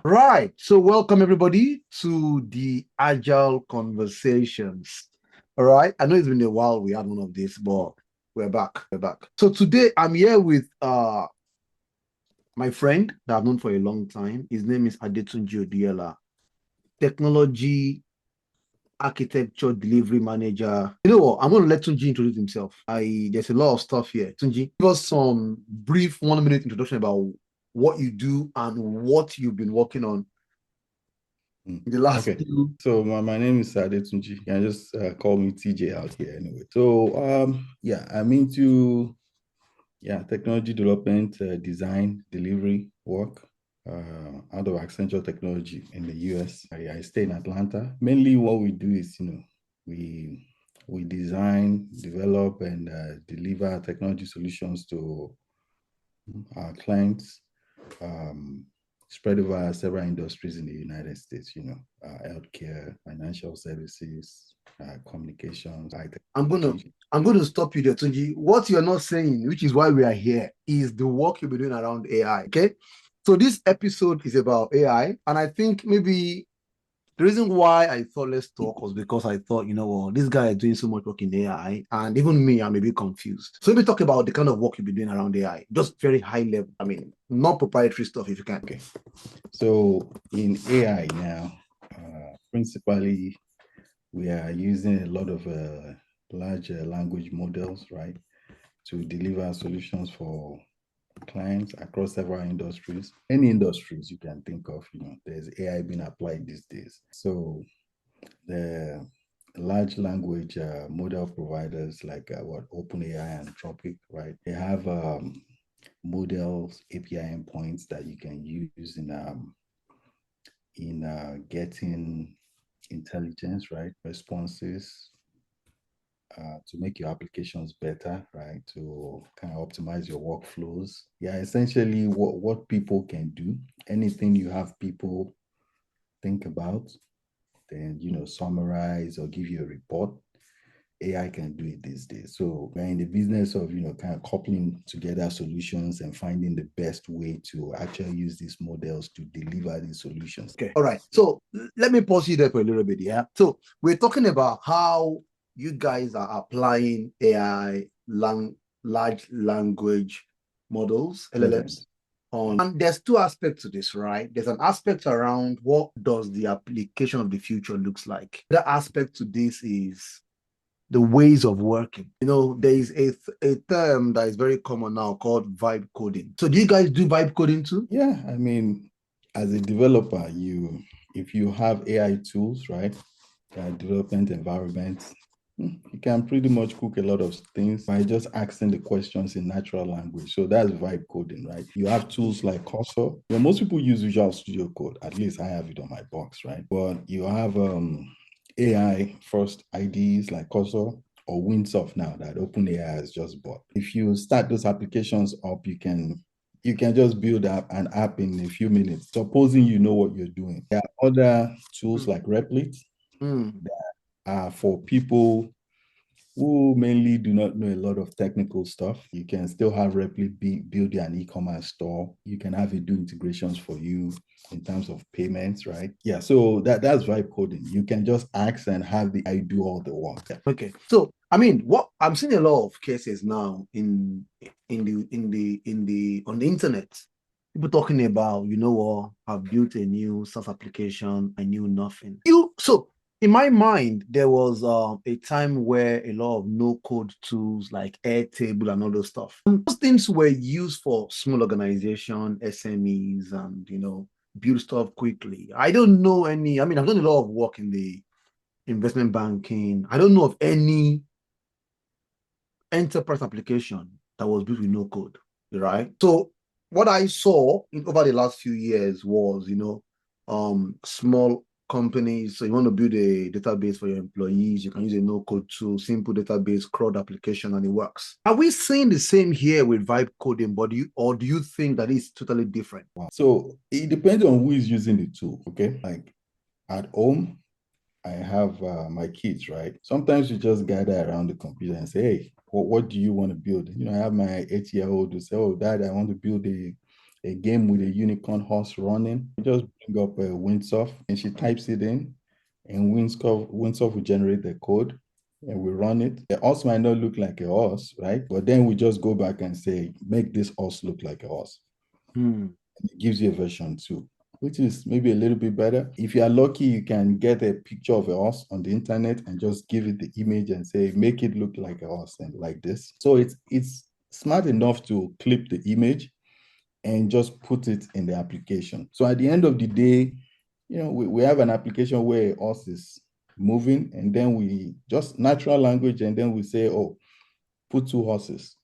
Right. So welcome everybody to the Agile Conversations. All right. I know it's been a while we had one of this, but we're back. We're back. So today I'm here with my friend that I've known for a long time. His name is Adetunju Oduyela, technology architecture delivery manager. You know what? I'm gonna let Tunji introduce himself. There's a lot of stuff here. Tunji, give us some brief 1 minute introduction about what you do and what you've been working on in the last Okay, few. so my name is Adetunju. You can just call me TJ out here anyway. So I'm into technology development, design, delivery work out of Accenture Technology in the US. I stay in Atlanta. Mainly, what we do is we design, develop, and deliver technology solutions to our clients. Spread over several industries in the United States, healthcare, financial services, communications, high I'm gonna technology. I'm going to stop you there, Tunji. What you're not saying, which is why we are here, is the work you'll be doing around AI. Okay. So this episode is about AI, and I think maybe the reason why I thought let's talk was because I thought, this guy is doing so much work in AI, and even me, I'm a bit confused. So let me talk about the kind of work you've been doing around AI, just very high level. I mean, not proprietary stuff, if you can. Okay. So in AI now, principally, we are using a lot of large language models, right, to deliver solutions for clients across several industries. Any industries you can think of, there's AI being applied these days. So the large language model providers like OpenAI and Anthropic, right? They have models, API endpoints that you can use in getting intelligence, right? Responses to make your applications better, right? To kind of optimize your workflows. Yeah, essentially what people can do, anything you have people think about, then, summarize or give you a report. AI can do it these days. So we're in the business of, kind of coupling together solutions and finding the best way to actually use these models to deliver these solutions. Okay. All right. So let me pause you there for a little bit. Yeah. So we're talking about how you guys are applying AI, large language models, LLMs, on. And there's two aspects to this, right? There's an aspect around what does the application of the future looks like. The aspect to this is the ways of working. There is a term that is very common now called vibe coding. So do you guys do vibe coding too? Yeah, I mean, as a developer, if you have AI tools, right, development environments, you can pretty much cook a lot of things by just asking the questions in natural language. So that's vibe coding, right? You have tools like Cursor. Most people use Visual Studio Code. At least I have it on my box, right? But you have AI first IDs like Cursor or Windsoft now that OpenAI has just bought. If you start those applications up, you can just build up an app in a few minutes, supposing you know what you're doing. There are other tools like Replit that are for people who mainly do not know a lot of technical stuff. You can still have Replit build an e-commerce store. You can have it do integrations for you in terms of payments, right? Yeah, so that's vibe coding. You can just ask and have the I do all the work. Yeah. Okay. So I mean, what I'm seeing a lot of cases now in the on the internet, people talking about, what, I've built a new SaaS application, I knew nothing. So in my mind, there was a time where a lot of no-code tools like Airtable and all those stuff. And those things were used for small organization, SMEs, and build stuff quickly. I don't know any. I mean, I've done a lot of work in the investment banking. I don't know of any enterprise application that was built with no code, right? So what I saw over the last few years was, small companies. So you want to build a database for your employees, you can use a no-code tool, simple database, CRUD application, and it works. Are we seeing the same here with vibe coding, but do you think that it's totally different? Wow. So it depends on who is using the tool, okay? Like at home, I have my kids, right? Sometimes we just gather around the computer and say, hey, what do you want to build? I have my 8-year-old who say, oh, Dad, I want to build a a game with a unicorn horse running. You just bring up Windsurf and she types it in, and Windsurf will generate the code and we run it. The horse might not look like a horse, right? But then we just go back and say, make this horse look like a horse. And it gives you a version 2, which is maybe a little bit better. If you are lucky, you can get a picture of a horse on the internet and just give it the image and say, make it look like a horse and like this. So it's smart enough to clip the image and just put it in the application. So at the end of the day, we have an application where a horse is moving, and then we just natural language, and then we say, oh, put 2 horses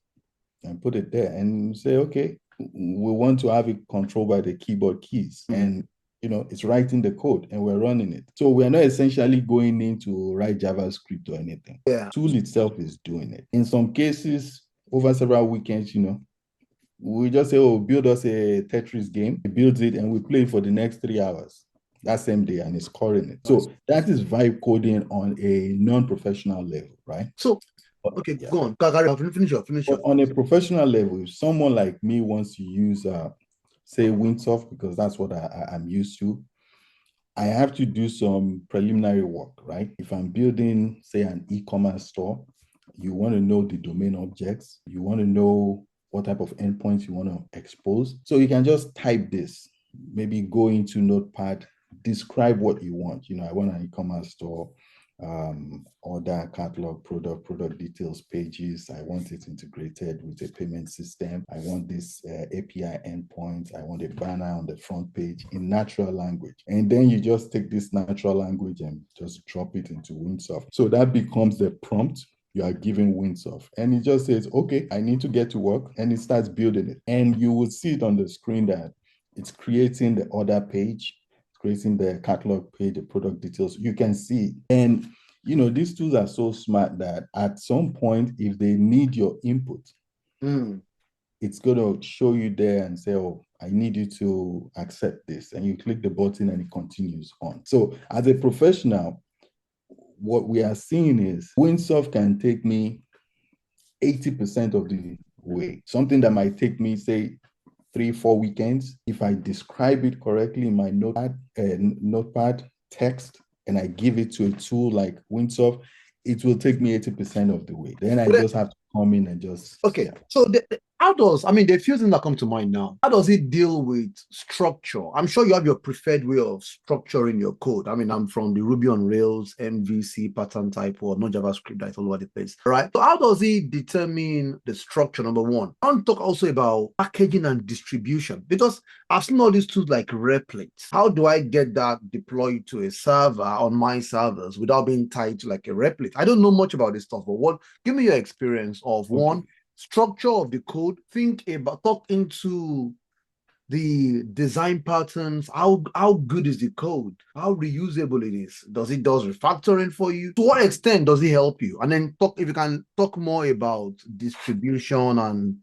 and put it there, and say, okay, we want to have it controlled by the keyboard keys. And it's writing the code and we're running it. So we're not essentially going in to write JavaScript or anything. Yeah. The tool itself is doing it. In some cases, over several weekends, we just say, oh, build us a Tetris game. It builds it and we play it for the next 3 hours that same day, and it's scoring it. So that is vibe coding on a non-professional level, right? So, okay, yeah. Go on. Finish up. On a professional level, if someone like me wants to use, say, Windsurf, because that's what I'm used to, I have to do some preliminary work, right? If I'm building, say, an e-commerce store, you want to know the domain objects. You want to know what type of endpoints you want to expose. So you can just type this, maybe go into Notepad, describe what you want. I want an e-commerce store, order, catalog, product details pages. I want it integrated with a payment system. I want this API endpoint. I want a banner on the front page in natural language. And then you just take this natural language and just drop it into Windsurf. So that becomes the prompt you are giving Windsurf. And it just says, okay, I need to get to work. And it starts building it. And you will see it on the screen that it's creating the order page, creating the catalog page, the product details. You can see. And, these tools are so smart that at some point, if they need your input, it's going to show you there and say, oh, I need you to accept this. And you click the button and it continues on. So as a professional, what we are seeing is Windsurf can take me 80% of the way. Something that might take me, say, 3-4 weekends. If I describe it correctly in my notepad text, and I give it to a tool like Windsurf, it will take me 80% of the way. Then I just have to come in and just... Okay, yeah. So how does, the few things that come to mind now, how does it deal with structure? I'm sure you have your preferred way of structuring your code. I'm from the Ruby on Rails, MVC, pattern type, or no JavaScript that's all over the place, right? So how does it determine the structure, number one? I want to talk also about packaging and distribution, because I've seen all these tools like Replit. How do I get that deployed to a server on my servers without being tied to like a Replit? I don't know much about this stuff, but give me your experience of one, structure of the code, talk into the design patterns, how good is the code, how reusable it is, does refactoring for you, to what extent does it help you, and then if you can talk more about distribution and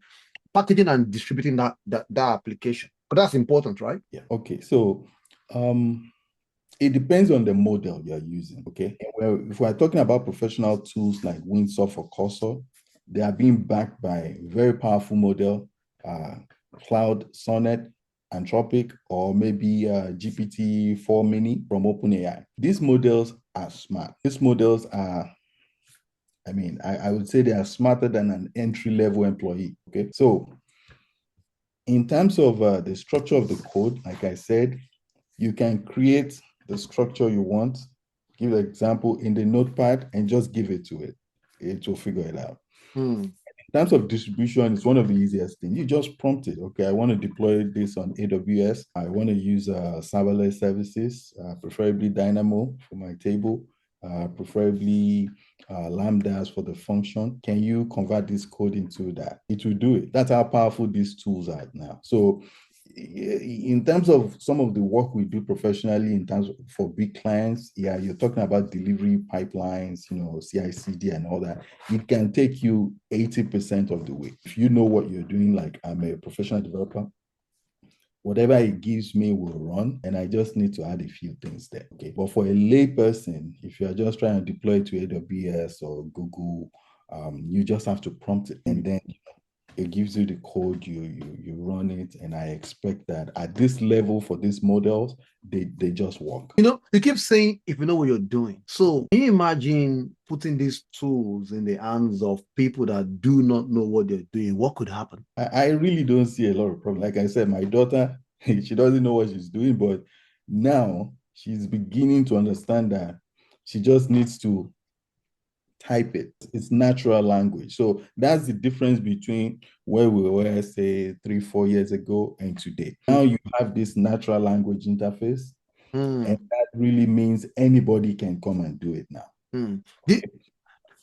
packaging and distributing that application, because that's important, right? Yeah. Okay. So it depends on the model you're using. Okay. And if we're talking about professional tools like Windsurf or Cursor, they are being backed by very powerful model, Cloud, Sonnet, Anthropic, or maybe GPT-4 Mini from OpenAI. These models are smart. These models are, I would say they are smarter than an entry-level employee. Okay. So in terms of the structure of the code, like I said, you can create the structure you want, give an example in the notepad, and just give it to it. It will figure it out. In terms of distribution, it's one of the easiest things. You just prompt it. Okay, I want to deploy this on AWS. I want to use serverless services, preferably Dynamo for my table, preferably Lambdas for the function. Can you convert this code into that? It will do it. That's how powerful these tools are now. So in terms of some of the work we do professionally, in terms of for big clients, yeah, you're talking about delivery pipelines, CI/CD and all that. It can take you 80% of the way. If you know what you're doing, like I'm a professional developer, whatever it gives me will run, and I just need to add a few things there. Okay. But for a lay person, if you're just trying to deploy to AWS or Google, you just have to prompt it, and then It gives you the code, you run it, and I expect that at this level for these models, they just work. You keep saying if you know what you're doing. So can you imagine putting these tools in the hands of people that do not know what they're doing? What could happen? I really don't see a lot of problem. Like I said, my daughter, she doesn't know what she's doing, but now she's beginning to understand that she just needs to type it. It's natural language. So that's the difference between where we were, say, 3-4 years ago and today. Now you have this natural language interface, and that really means anybody can come and do it now.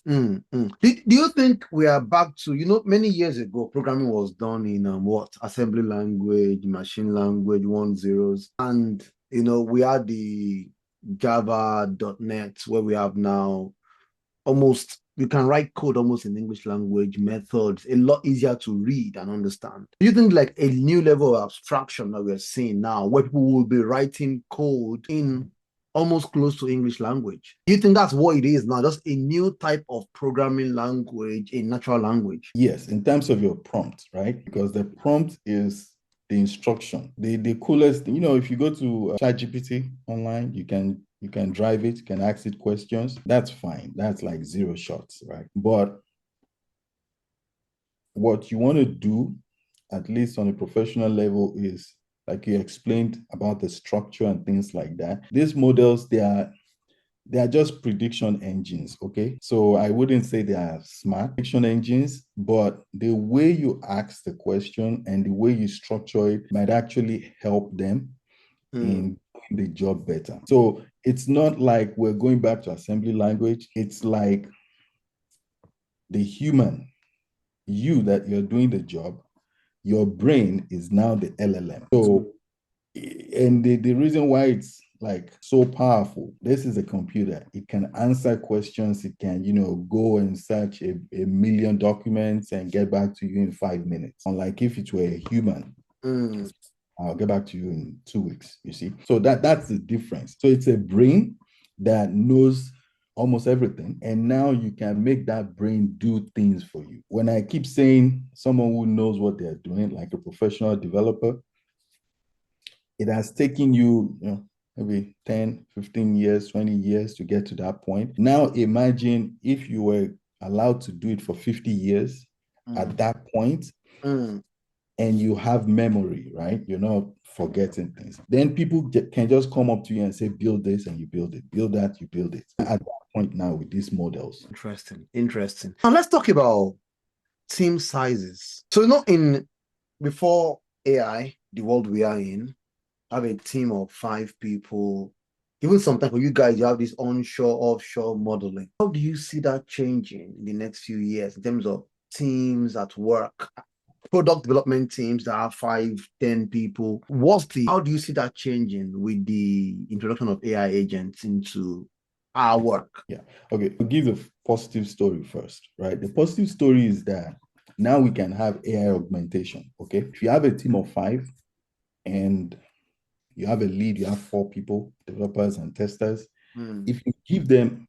Do you think we are back to, many years ago, programming was done in what? Assembly language, machine language, 1 zeros. And, we had the Java.net where we have now almost, you can write code almost in English language methods, a lot easier to read and understand. Do you think like a new level of abstraction that we're seeing now, where people will be writing code in almost close to English language? Do you think that's what it is now, just a new type of programming language, a natural language? Yes, in terms of your prompt, right? Because the prompt is the instruction. The coolest thing, if you go to ChatGPT online, you can drive it, you can ask it questions. That's fine. That's like zero shots, right? But what you want to do, at least on a professional level, is like you explained about the structure and things like that. These models, they are just prediction engines, okay? So I wouldn't say they are smart prediction engines, but the way you ask the question and the way you structure it might actually help them in doing the job better. So it's not like we're going back to assembly language. It's like the human, you that you're doing the job, your brain is now the LLM. So, and the reason why it's like so powerful, this is a computer. It can answer questions. It can, go and search a million documents and get back to you in 5 minutes. Unlike if it were a human, I'll get back to you in 2 weeks, you see. So that's the difference. So it's a brain that knows almost everything. And now you can make that brain do things for you. When I keep saying someone who knows what they're doing, like a professional developer, it has taken you, maybe 10, 15 years, 20 years to get to that point. Now imagine if you were allowed to do it for 50 years at that point, and you have memory, right? You're not forgetting things. Then people can just come up to you and say, build this, and you build it. Build that, you build it. At that point now with these models. Interesting. Now let's talk about team sizes. So, before AI, the world we are in, have a team of 5 people. Even sometimes for you guys, you have this onshore, offshore modeling. How do you see that changing in the next few years in terms of teams at work, product development teams that have 5, 10 people? How do you see that changing with the introduction of AI agents into our work? Yeah. Okay. I'll give the positive story first, right? The positive story is that now we can have AI augmentation. Okay. If you have a team of 5 and you have a lead, you have 4 people, developers and testers. If you give them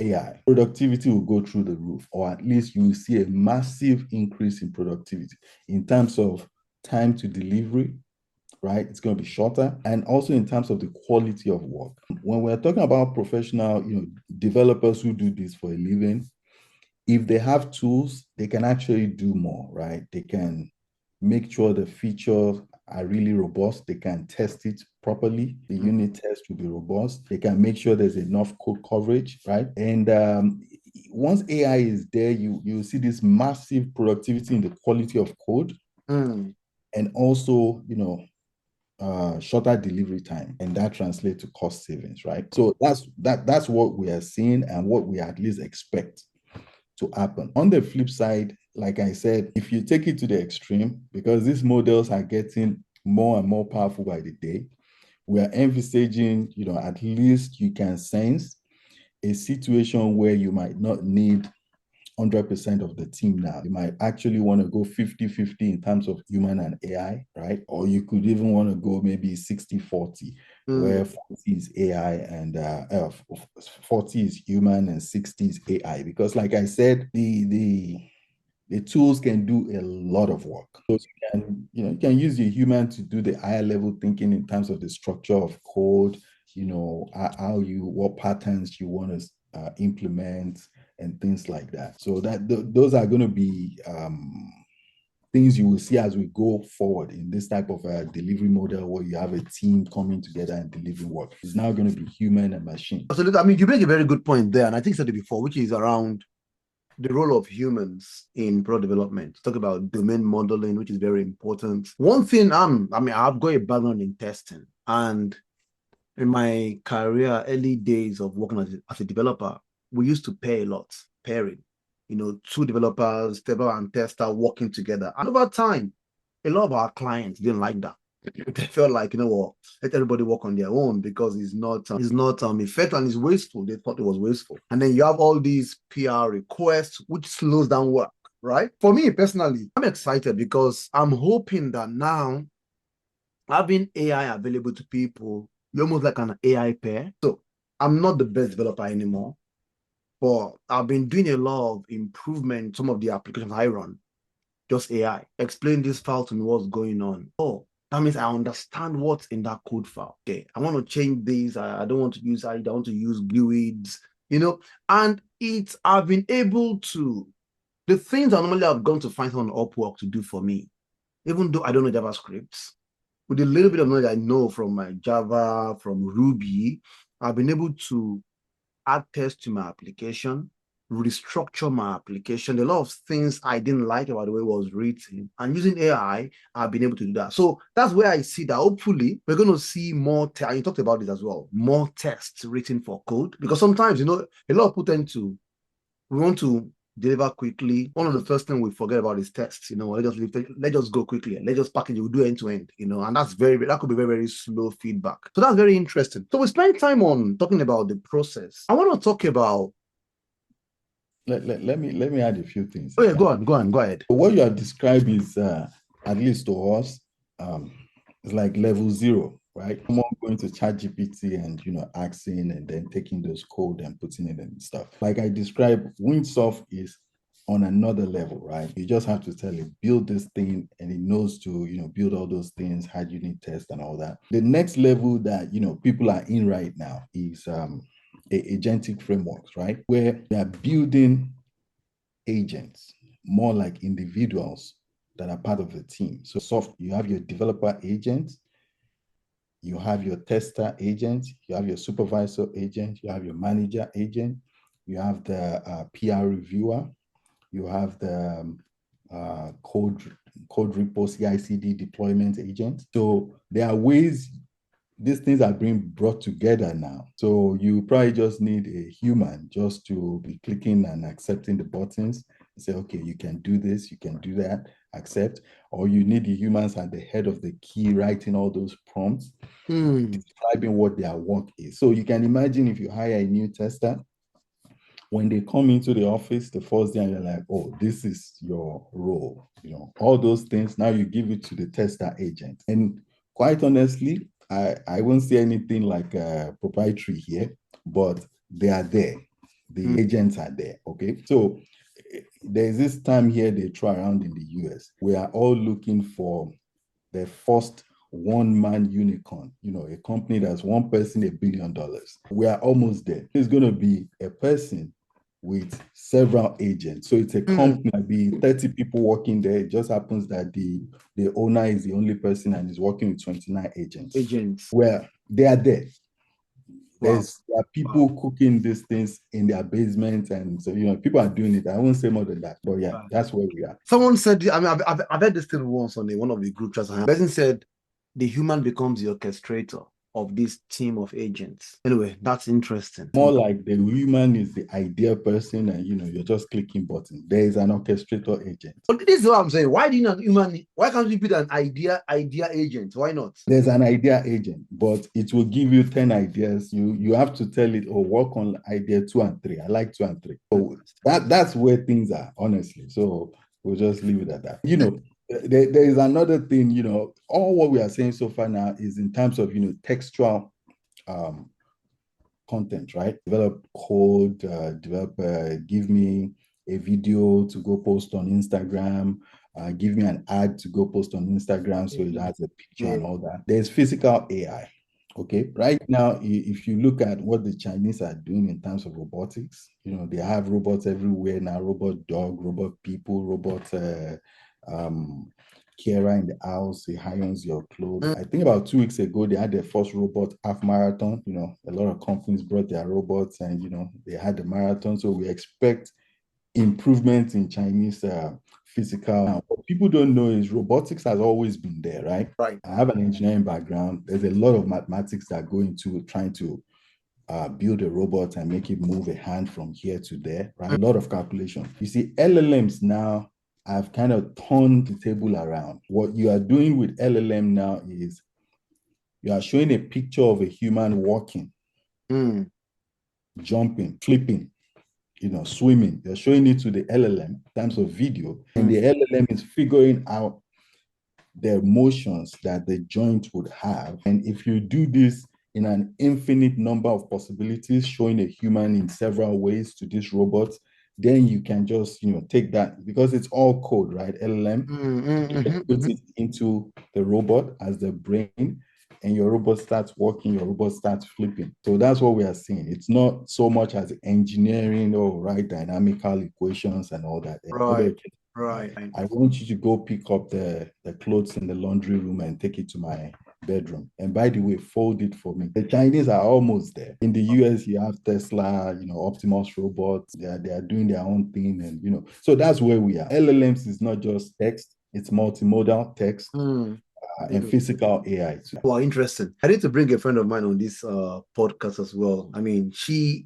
AI, productivity will go through the roof, or at least you will see a massive increase in productivity in terms of time to delivery, right? It's going to be shorter, and also in terms of the quality of work. When we're talking about professional, developers who do this for a living, if they have tools, they can actually do more, right? They can make sure the features are really robust. They can test it properly. The unit test will be robust. They can make sure there's enough code coverage, right? And once AI is there, you see this massive productivity in the quality of code, and also, shorter delivery time, and that translates to cost savings, right? So that's what we are seeing and what we at least expect to happen. On the flip side, like I said, if you take it to the extreme, because these models are getting more and more powerful by the day, we are envisaging, at least you can sense a situation where you might not need 100% of the team now. You might actually want to go 50-50 in terms of human and AI, right? Or you could even want to go maybe 60-40, where 40 is AI and 40 is human and 60 is AI. Because like I said, the The tools can do a lot of work. So you can use your human to do the higher level thinking in terms of the structure of code, what patterns you want to implement and things like that. So those are going to be things you will see as we go forward in this type of a delivery model where you have a team coming together and delivering work. It's now going to be human and machine. So I mean, you make a very good point there, and I think I said it before, which is around the role of humans in product development. Talk about domain modeling, which is very important. One thing I've got a background in testing, and in my career, early days of working as a developer, we used to pair a lot, pairing, two developers, developer and tester working together. And over time, a lot of our clients didn't like that. They felt like, what, let everybody work on their own because it's not effective and it's wasteful. They thought it was wasteful. And then you have all these PR requests, which slows down work, right? For me personally, I'm excited because I'm hoping that now having AI available to people, you're almost like an AI pair. So I'm not the best developer anymore, but I've been doing a lot of improvement. Some of the applications I run, just AI. Explain this file to me, what's going on. Oh, that means I understand what's in that code file. Okay, I want to change this. I don't want to use I want to use GUIDs, and I've been able to, the things I normally have gone to find on Upwork to do for me, even though I don't know JavaScript, with a little bit of knowledge I know from my Java, from Ruby, I've been able to add tests to my application, restructure my application. A lot of things I didn't like about the way it was written. And using AI, I've been able to do that. So that's where I see that hopefully we're going to see more, and you talked about this as well, more tests written for code. Because sometimes, a lot of people tend to, we want to deliver quickly. One of the first things we forget about is tests. Let's just go quickly. Let's just package it. We'll do end to end. And that could be very, very slow feedback. So that's very interesting. So we spent time on talking about the process. I want to talk about. Let me add a few things. Oh yeah, go ahead. What you have described is, at least to us, it's like level 0, right? Someone going to ChatGPT and asking and then taking those code and putting it and stuff. Like I described, Windsoft is on another level, right? You just have to tell it, build this thing, and it knows to build all those things, hard unit test and all that. The next level that people are in right now is agentic frameworks, right? Where they are building agents more like individuals that are part of the team. So you have your developer agent, you have your tester agent, you have your supervisor agent, you have your manager agent, you have the PR reviewer, you have the code repo CI/CD deployment agent. So there are ways these things are being brought together now. So you probably just need a human just to be clicking and accepting the buttons and say, okay, you can do this, you can do that, accept. Or you need the humans at the head of the key writing all those prompts, describing what their work is. So you can imagine if you hire a new tester, when they come into the office the first day and you're like, oh, this is your role, all those things, now you give it to the tester agent. And quite honestly, I won't say anything like proprietary here, but they are there. The agents are there, okay? So there's this time here they throw around in the US. We are all looking for the first one-man unicorn, a company that's one person, $1 billion. We are almost there. It's going to be a person with several agents. So it's a company, there'll be 30 people working there. It just happens that the owner is the only person and is working with 29 agents. Well, they are there. There are people cooking these things in their basement, and so people are doing it. I won't say more than that, but yeah, that's where we are. Someone said, I mean, I've heard this thing once on one of the group chats. The person said, the human becomes the orchestrator of this team of agents. Anyway, that's interesting. More like the human is the ideal person, and you're just clicking buttons. There is an orchestrator agent. But this is what I'm saying. Why do you not human? Why can't you put an idea agent? Why not? There's an idea agent, but it will give you 10 ideas. You have to tell it, or work on idea 2 and 3. I like 2 and 3. So that's where things are, honestly. So we'll just leave it at that. There is another thing, all what we are saying so far now is in terms of, textual content, right? Develop code, give me a video to go post on Instagram, give me an ad to go post on Instagram so it has a picture and all that. There's physical AI. Okay, right now, if you look at what the Chinese are doing in terms of robotics, they have robots everywhere now, robot dog, robot people, robot carer in the house, he irons your clothes. I think about 2 weeks ago, they had their first robot half marathon. A lot of companies brought their robots and, they had the marathon. So we expect improvement in Chinese physical. Now, what people don't know is robotics has always been there, right? Right. I have an engineering background. There's a lot of mathematics that go into trying to build a robot and make it move a hand from here to there, right? A lot of calculation. You see, LLMs now have kind of turned the table around. What you are doing with LLM now is you are showing a picture of a human walking, jumping, flipping, swimming. You're showing it to the LLM in terms of video, and the LLM is figuring out the motions that the joint would have. And if you do this in an infinite number of possibilities, showing a human in several ways to this robot, then you can just, take that, because it's all code, right? LLM, put it into the robot as the brain, and your robot starts working, your robot starts flipping. So that's what we are seeing. It's not so much as engineering or write dynamical equations and all that. Right. I want you to go pick up the clothes in the laundry room and take it to my bedroom. And by the way, fold it for me. The Chinese are almost there. In the US, you have Tesla, Optimus robots. They are doing their own thing. And, so that's where we are. LLMs is not just text. It's multimodal text and physical AI too. Well, interesting. I need to bring a friend of mine on this podcast as well. I mean, she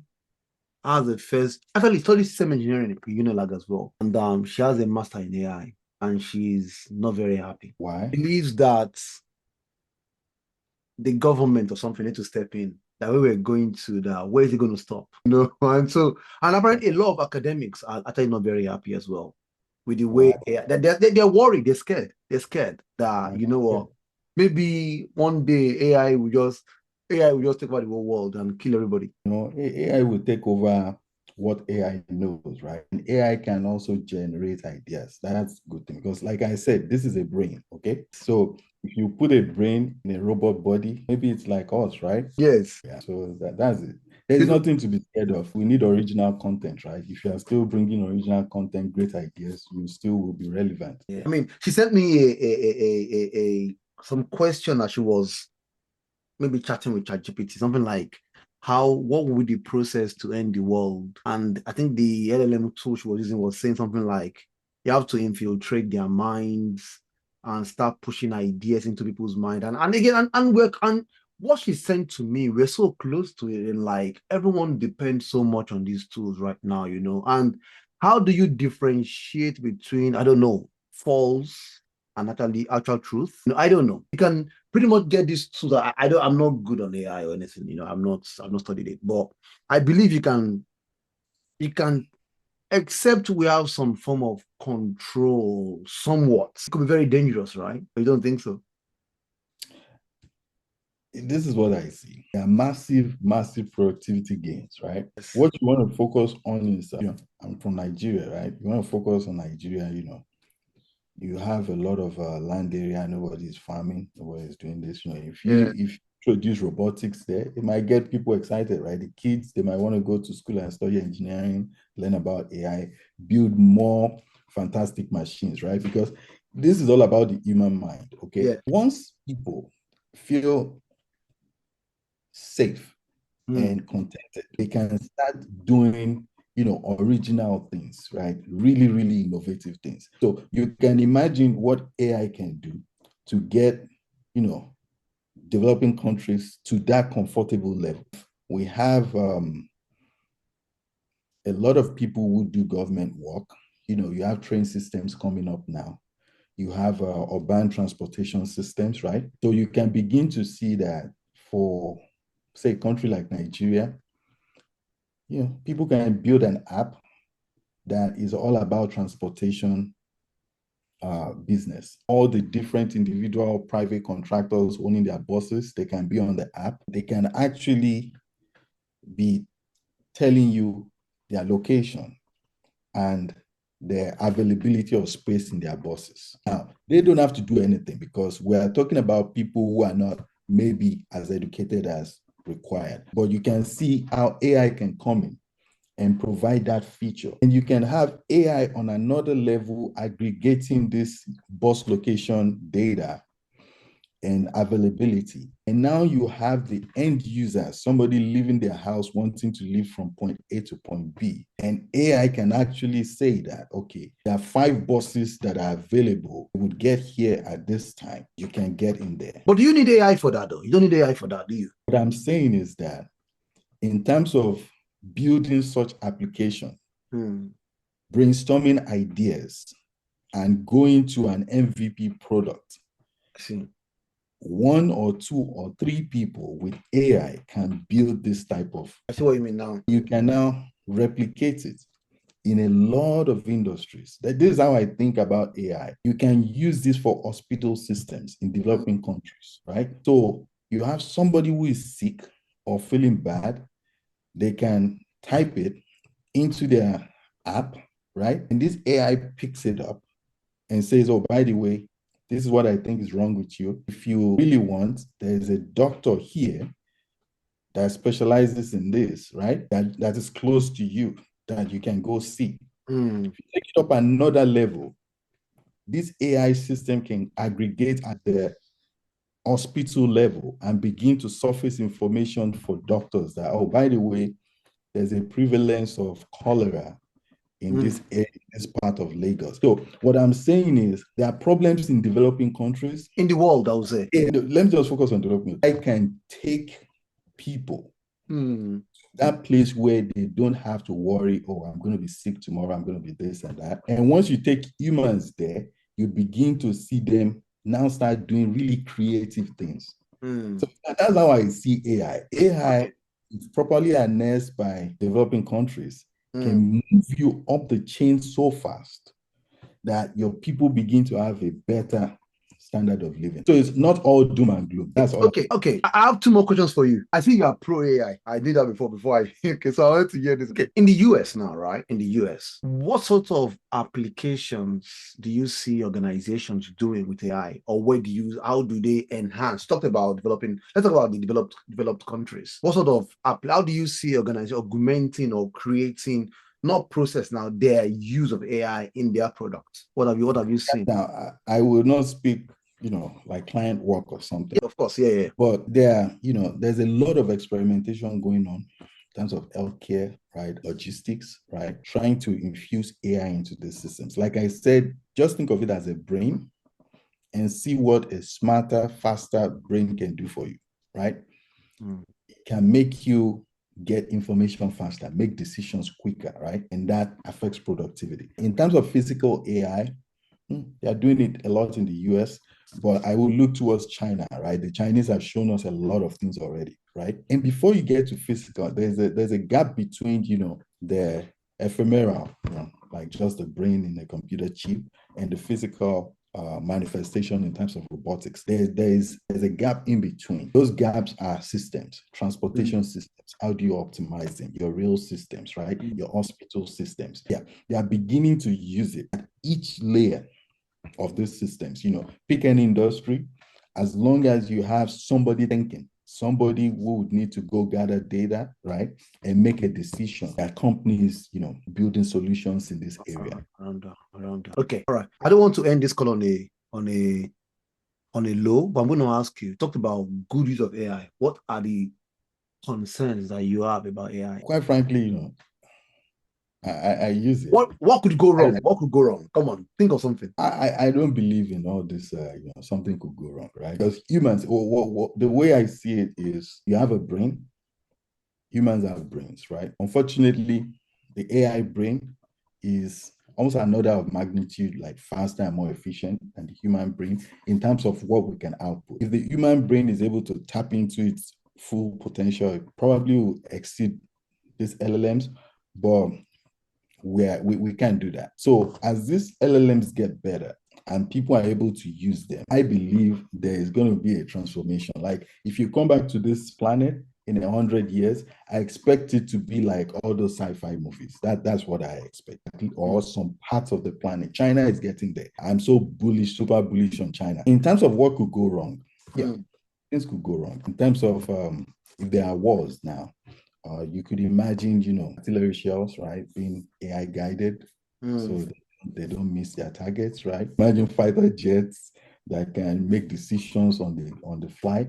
has a first, actually studied system engineering at Unilag as well. And she has a master in AI and she's not very happy. Why? She believes that the government or something need to step in. That way we're going to where is it going to stop? And apparently a lot of academics are actually not very happy as well with the way they're worried, they're scared. They're scared that maybe one day AI will just take over the whole world and kill everybody. AI will take over what AI knows, right? And AI can also generate ideas. That's a good thing because, like I said, this is a brain, okay? So if you put a brain in a robot body, maybe it's like us, right? Yes. Yeah. So that's it. There's nothing to be scared of. We need original content, right? If you are still bringing original content, great ideas, you still will be relevant. Yeah. I mean, she sent me some question that she was maybe chatting with ChatGPT, something like what would be the process to end the world? And I think the LLM tool she was using was saying something like you have to infiltrate their minds and start pushing ideas into people's mind. And again, and what she sent to me, we're so close to it, and like everyone depends so much on these tools right now, And how do you differentiate between, I don't know, false and actual truth? I don't know. You can pretty much get these tools. I'm not good on AI or anything, I've not studied it, but I believe you can, except we have some form of control somewhat. It could be very dangerous, right? You don't think so? This is what I see. There are massive, massive productivity gains, right? Yes. What you want to focus on is, I'm from Nigeria, right? You want to focus on Nigeria, you have a lot of land area, nobody's farming, nobody's doing this. If you introduce robotics there, it might get people excited, right? The kids, they might want to go to school and study engineering, learn about AI, build more fantastic machines, right? Because this is all about the human mind, okay? Yeah. Once people feel safe and contented, they can start doing original things, right? Really, really innovative things. So you can imagine what AI can do to get, developing countries to that comfortable level. We have a lot of people who do government work. You have train systems coming up now. You have urban transportation systems, right? So you can begin to see that for, say, a country like Nigeria, people can build an app that is all about transportation business. All the different individual private contractors owning their buses, they can be on the app. They can actually be telling you their location and the availability of space in their buses. Now, they don't have to do anything because we are talking about people who are not maybe as educated as required. But you can see how AI can come in and provide that feature. And you can have AI on another level aggregating this bus location data and availability. And now you have the end user, somebody leaving their house wanting to leave from point A to point B. And AI can actually say that, okay, there are 5 buses that are available. You would get here at this time. You can get in there. But do you need AI for that, though? You don't need AI for that, do you? What I'm saying is that in terms of building such application, brainstorming ideas, and going to an MVP product, I see. 1 or 2 or 3 people with AI can build this type of. I see what you mean now. You can now replicate it in a lot of industries. This is how I think about AI. You can use this for hospital systems in developing countries, right? So you have somebody who is sick or feeling bad, they can type it into their app, right? And this AI picks it up and says, oh, by the way, this is what I think is wrong with you. If you really want, there's a doctor here that specializes in this, right? That is close to you, that you can go see. If you take it up another level, this AI system can aggregate at the hospital level and begin to surface information for doctors that, oh, by the way, there's a prevalence of cholera in this part of Lagos. So what I'm saying is there are problems in developing countries. In the world, I would say. Let me just focus on development. I can take people to that place where they don't have to worry, oh, I'm going to be sick tomorrow, I'm going to be this and that. And once you take humans there, you begin to see them now start doing really creative things. So that's how I see AI. AI, if properly harnessed by developing countries, can move you up the chain so fast that your people begin to have a better standard of living. So it's not all doom and gloom. That's all. Okay. I have 2 more questions for you. I think you are pro AI. I did that before I okay, so I want to hear this. Okay, in the US now, right? In the US, what sort of applications do you see organizations doing with AI, or how do they enhance? Talked about developing. Let's talk about the developed countries. What sort of how do you see organizations augmenting or creating, not process now, their use of AI in their products? What have you seen? Now, I will not speak, like client work or something. Yeah, of course, yeah. But there's a lot of experimentation going on in terms of healthcare, right? Logistics, right? Trying to infuse AI into the systems. Like I said, just think of it as a brain and see what a smarter, faster brain can do for you, right? It can make you get information faster, make decisions quicker, right? And that affects productivity. In terms of physical AI, they are doing it a lot in the US, but I will look towards China, right? The Chinese have shown us a lot of things already, right? And before you get to physical, there's a gap between, the ephemeral, like just the brain in a computer chip, and the physical manifestation in terms of robotics. There's a gap in between. Those gaps are systems, transportation systems. How do you optimize them? Your rail systems, right? Your hospital systems. Yeah, they are beginning to use it at each layer of these systems. Pick an industry, as long as you have somebody thinking, somebody who would need to go gather data, right, and make a decision. That companies, building solutions in this area. Around. Okay, all right. I don't want to end this call on a low, but I'm going to ask you. Talked about good use of AI. What are the concerns that you have about AI? Quite frankly, I use it. What could go wrong? What could go wrong? Come on, think of something. I don't believe in all this. Something could go wrong, right? Because humans, the way I see it is, you have a brain. Humans have brains, right? Unfortunately, the AI brain is almost another of magnitude, like faster and more efficient than the human brain in terms of what we can output. If the human brain is able to tap into its full potential, it probably will exceed these LLMs, but we can't do that. So as these LLMs get better and people are able to use them, I believe there is going to be a transformation. Like if you come back to this planet in 100 years, I expect it to be like all those sci-fi movies. That's what I expect, or some parts of the planet. China is getting there. I'm so bullish, super bullish on China. In terms of what could go wrong, things could go wrong. In terms of if there are wars now, you could imagine, artillery shells, right, being AI guided, so they don't miss their targets, right? Imagine fighter jets that can make decisions on the fly.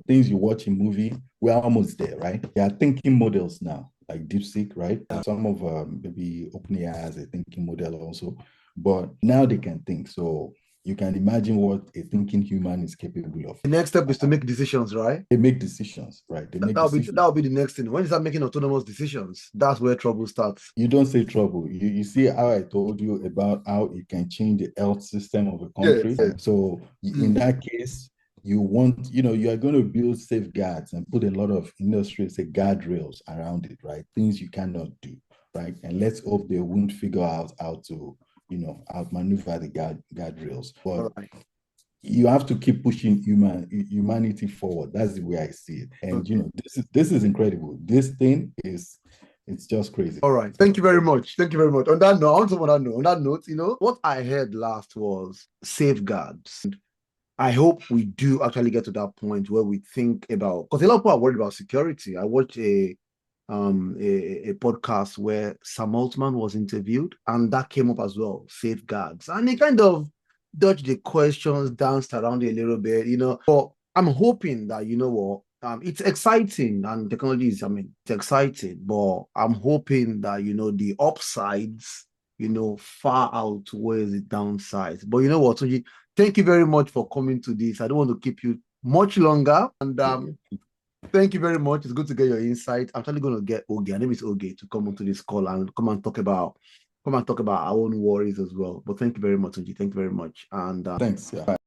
Things you watch in movie, we're almost there, right? They are thinking models now, like DeepSeek, right? Some of maybe OpenAI has a thinking model also, but now they can think. So you can imagine what a thinking human is capable of. The next step is to make decisions, right? They make decisions, right? That'll be the next thing. When you start making autonomous decisions, that's where trouble starts. You don't say trouble. You see how I told you about how it can change the health system of a country. Yes. So in that case, you want, you are going to build safeguards and put a lot of industry, say guardrails around it, right? Things you cannot do, right? And let's hope they won't figure out how to, outmaneuver the guardrails. But you have to keep pushing humanity forward. That's the way I see it. And this is incredible. This thing it's just crazy. All right. Thank you very much. Thank you very much. On that note, on that note, what I heard last was safeguards. I hope we do actually get to that point where we think about, because a lot of people are worried about security. I watched a podcast where Sam Altman was interviewed, and that came up as well, safeguards. And he kind of dodged the questions, danced around it a little bit, But I'm hoping that, it's exciting, and technology is, it's exciting, but I'm hoping that, the upsides, far outweighs the downsides. But you know what, Tunji, thank you very much for coming to this. I don't want to keep you much longer. And thank you very much. It's good to get your insight. I'm actually going to get Oge. Her name is Oge to come onto this call and come and talk about our own worries as well. But thank you very much, Tunji. Thank you very much. And thanks. Yeah.